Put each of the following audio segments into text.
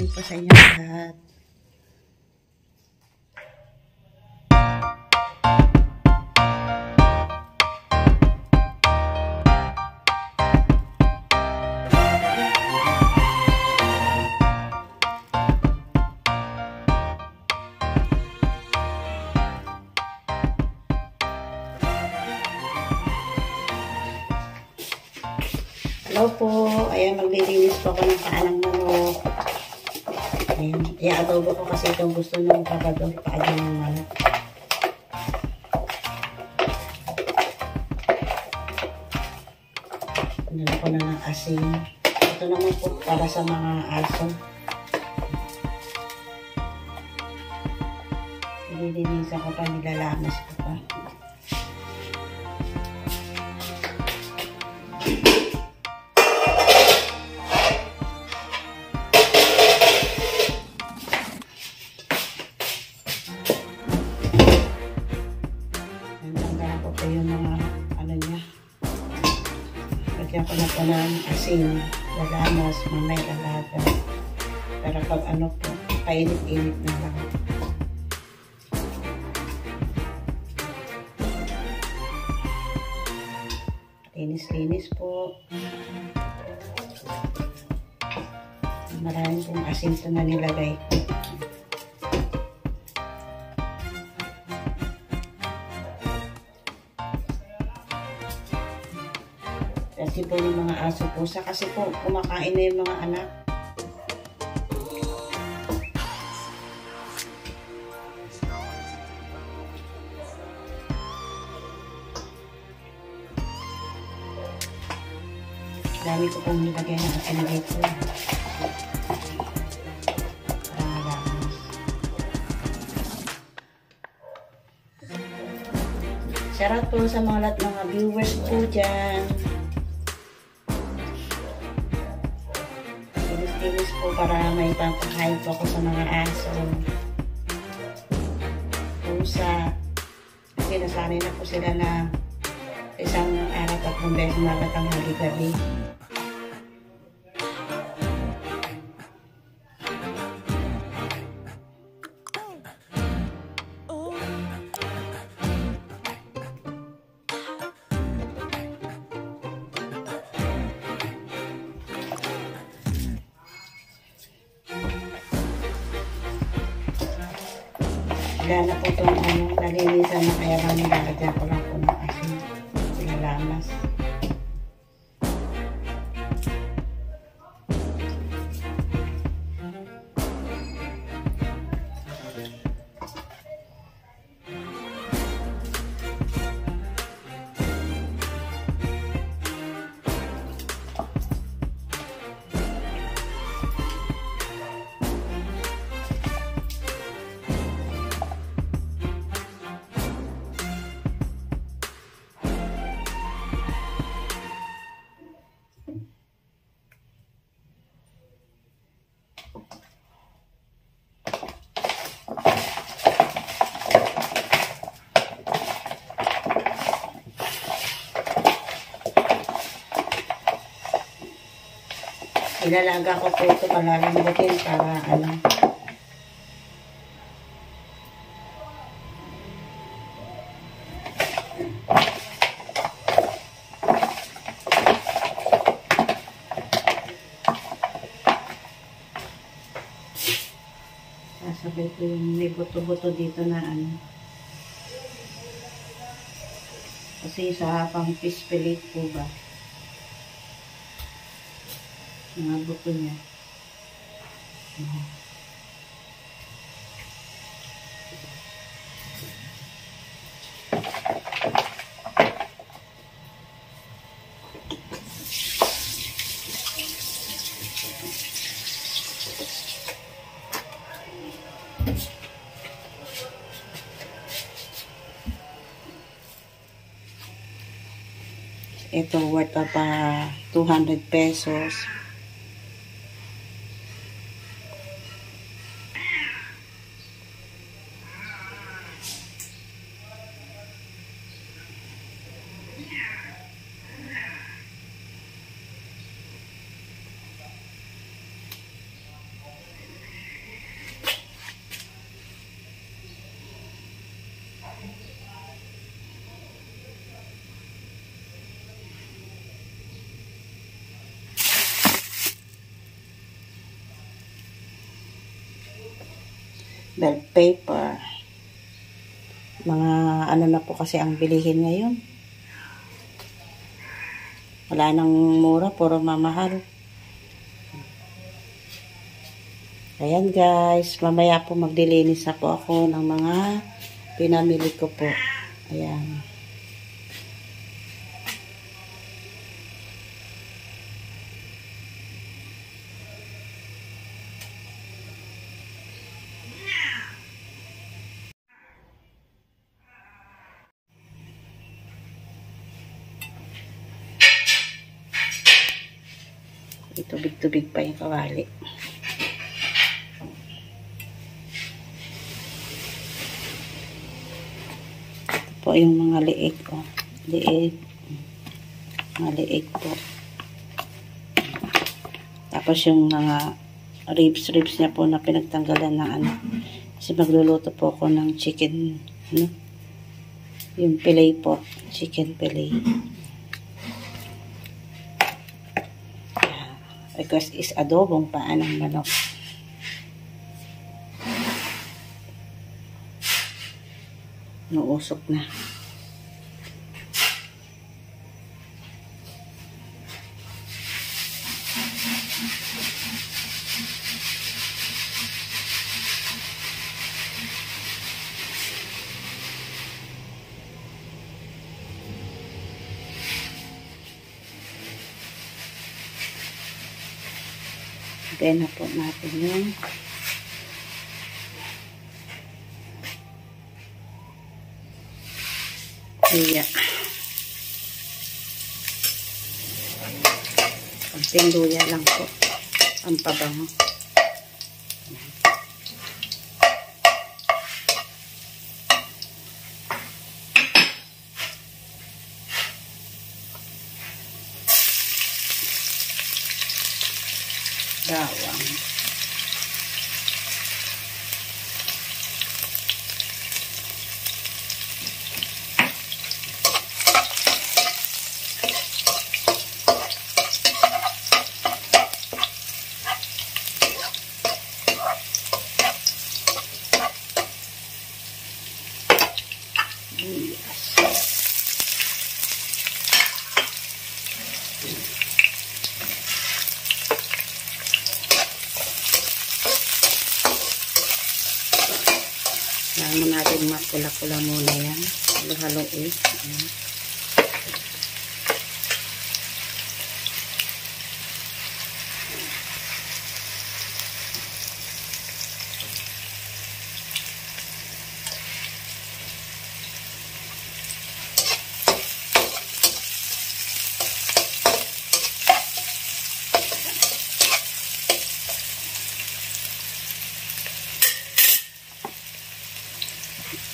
morning po sa inyo lahat. Hello po. Ayan, maglilinis po ako ng kaanang manok. Ayan, i-adobo ko kasi itong gusto ng kabadong paadyo ng manok. Nila ko na ng asin. Ito naman po para sa mga aso. Nililinisan ko pa, nilalamas ko pa. Yung mga ano niya, lagyan ko na po ng asin, lalamas, mamay, lalaga. Pero pag ano po, kainit-init na lang. Linis-linis po. Maraming pong asin ito na nilagay ko. Kasi po yung mga aso pusa, kasi po kumakain na yung mga anak. Dami ko pong nilagay na asin dito. Parang malamas. Shoutout po sa mga lahat mga viewers po dyan. Linis po para may pangkain po ako sa mga aso, pusa. Kasi nasanay na po sila na isang araw 3 beses magatang hali-gabi. Wala na po itong nalinisan na, kaya lang nilalagyan ko lang po ng asin, lalamas. Ilalaga ko po ito palalambutin para ano. Sasabay ko yung may buto-buto dito na ano. Kasi sa pang fish fillet po ba. Mga buto niya. Ito worth of 200 pesos. bell paper. Mga ano na po kasi ang bilihin ngayon. Wala nang mura, puro mamahal. Ayan guys, mamaya po magdilinis na po ako ng mga pinamili ko po. Ayan. Tubig-tubig pa yung kawali. Ito po yung mga liig ko. Liig. Mga liig po. Tapos yung mga ribs niya po na pinagtanggalan ng ano. Kasi magluluto po ako ng chicken. Ano? Yung fillet po. Chicken fillet. Request is adobong paa ng manok. Nuusok na. Lagyan na po natin yung luya. Konting luya lang po. Ang pabango. Bawang. Kailangan mo natin mapula-pula muna yan. Halo-haloin. Ayan.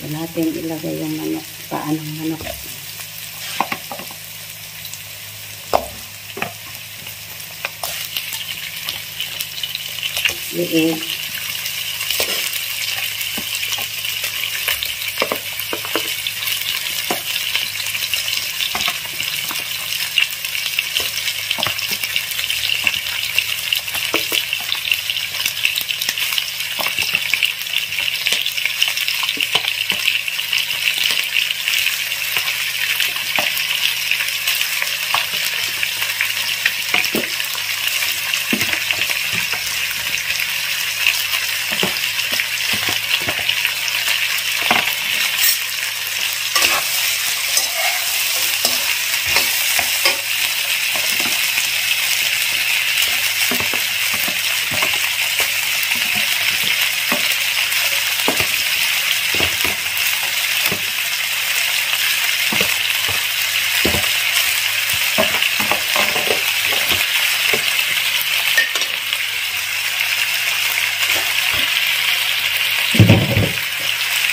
So, natin ilagay yung manok, paa ng manok. Liig.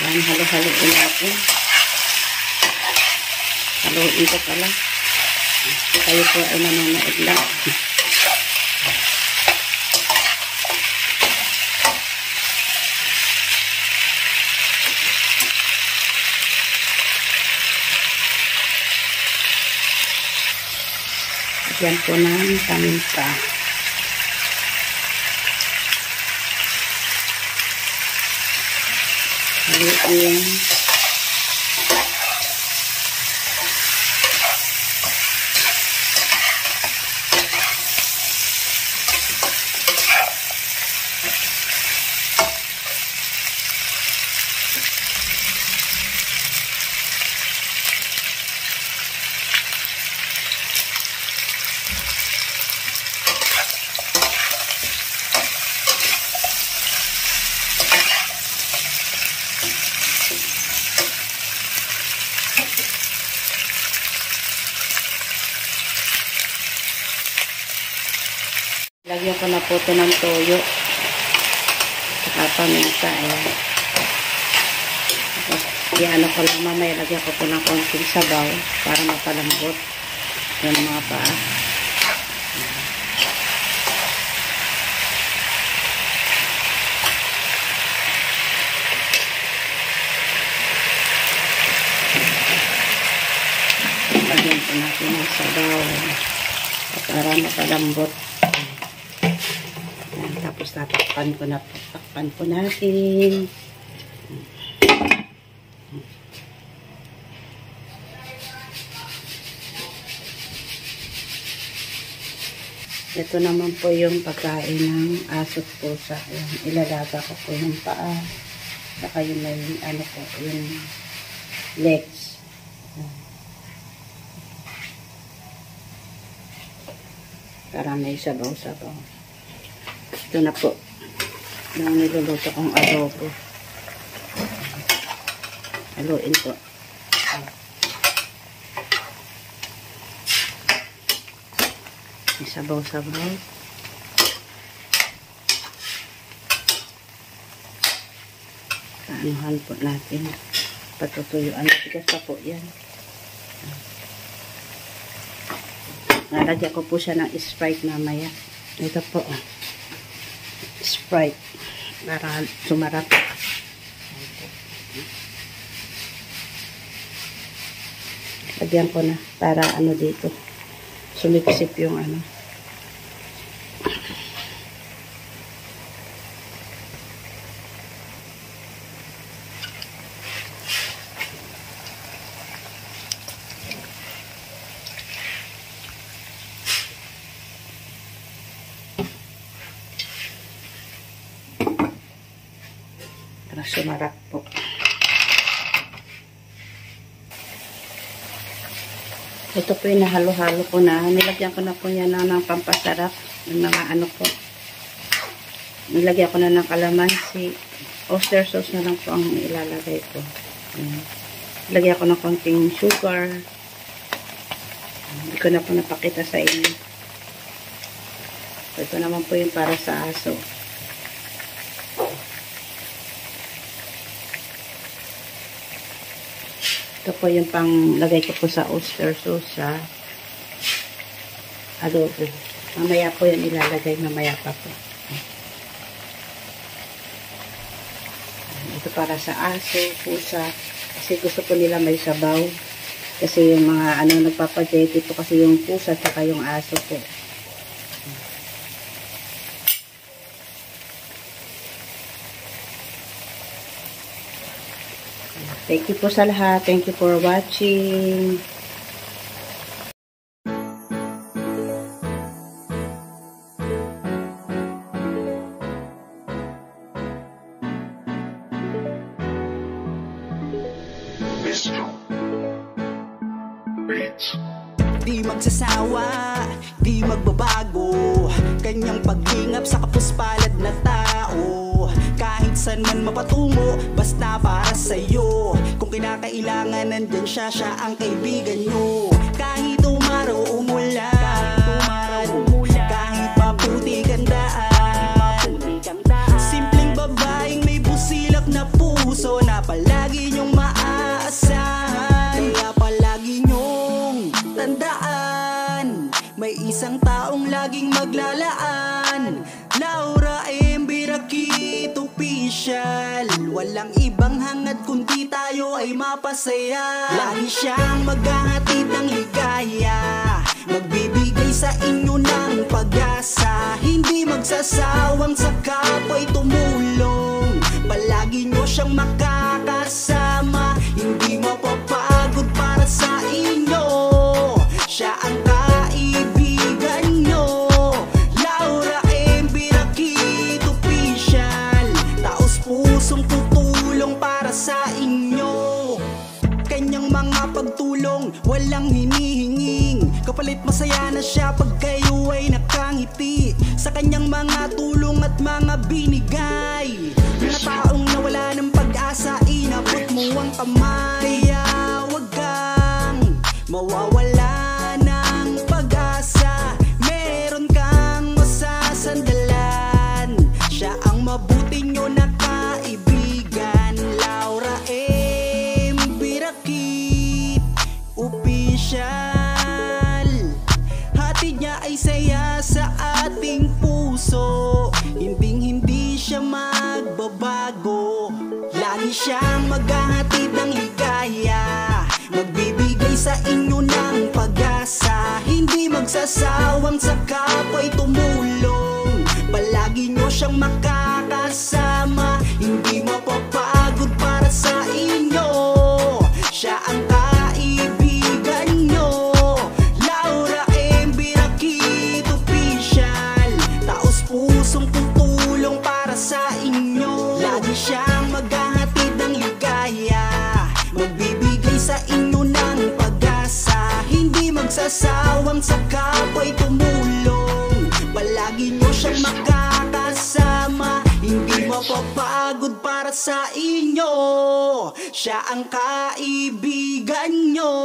Yan, halo-haloin natin. Haluin ko pala. Kayo po ay nanonood lang. Yan po ng paminta. Haluin. Lagyan ko na po ito ng toyo. Saka paminta. Ayan. Iano ko lang mamaya. Lagyan ko po ng konting sabaw para mapalambot. Yan ang mga paa. Lagyan po natin ng sabaw para mapalambot. Tapos tatakpan po natin. Ito naman po yung pagkain ng aso at pusa. Ilalaga ko po yung paa. Saka yung ano po, yung legs. Para may sabaw-sabaw. Ito na po yung niluluto kong adobo. Haluin po. Sabaw-sabaw. Anuhan po natin. Patutuyuan. Tigas pa po yan. Nalagyan ko po siya ng Sprite mamaya. Ito po. Sprite. Para sumarap. Lagyan ko na. Para ano dito. Sumipsip yung ano. Para sumarap po. Ito po yung nahalo-halo ko na. Nilagyan ko na po yan ng pampasarap. Ng mga ano po. Nilagyan ko na ng kalamansi. Oyster sauce na lang po ang ilalagay ko. Nilagyan ko ng konting sugar. Hindi ko na po napakita sa inyo. Ito naman po yung para sa aso. Ito po yung panglagay ko po sa oyster sauce sa adobo. Mamaya po yung ilalagay, mamaya pa po. Ito para sa aso, pusa. Kasi gusto po nila may sabaw. Kasi yung mga nagpapajeti po kasi yung pusa at saka yung aso po. Thank you po sa lahat. Thank you for watching. Di magsasawa, di magbabago, kanyang paghingap sa kapuspalad na tao. Kahit saan man mapatungo, basta para sa'yo. Kung kinakailangan, nandyan siya, siya ang kaibigan nyo. Kahit umaraw umulan, kahit maputi gandaan, simpleng babaeng may busilak na puso na palagi nyong maaasahan. Kaya palagi nyong tandaan, may isang taong laging maglalaan. Laura M. Birakit Official. Walang ibang hangad kundi tayo ay mapasaya. Lagi siyang maghahatid ng ligaya, magbibigay sa inyo ng pag-asa. Hindi magsasawang sa kapwa'y tumulong, palagi nyo siyang makakasama. makakasama, hindi mapapagod para sa inyo. Siya ang kaibigan nyo, Laura M. Birakit Official. Taos pusong tutulong para sa inyo. Kanyang mga pagtulong, walang hinihinging kapalit, masaya na siya pag kayo ay nakangiti sa kanyang mga tulong at mga binigay. Mga taong nawala ng pag-asa, inabot mo ang kamay. Kaya wag kang mawawala ng pag-asa, meron kang masasandalan. Siya ang mabuti nyo na kaibigan, Laura M. Birakit Official. Hatid niya ay saya sa ating puso, hinding-hindi siya magbabago. Lagi siyang maghahatid ng ligaya, magbibigay sa inyo ng pag-asa. Hindi magsasawang sa kapwa'y tumulong, palagi nyo siyang makakasama. Hindi mapapagod para sa inyo, siya ang kaibigan nyo, Laura M. Birakit Official. Taos pusong tutulong para sa inyo, lagi siyang maghahatid ng ligaya, magbibigay sa inyo ng pag-asa. Hindi magsasawang sa kapwa'y tumulong, palagi nyo siyang makakasama. Hindi mapapagod para sa inyo, siya ang kaibigan nyo,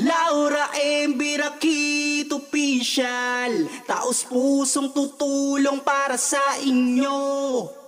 Laura M. Birakit Official. Taos pusong tutulong para sa inyo.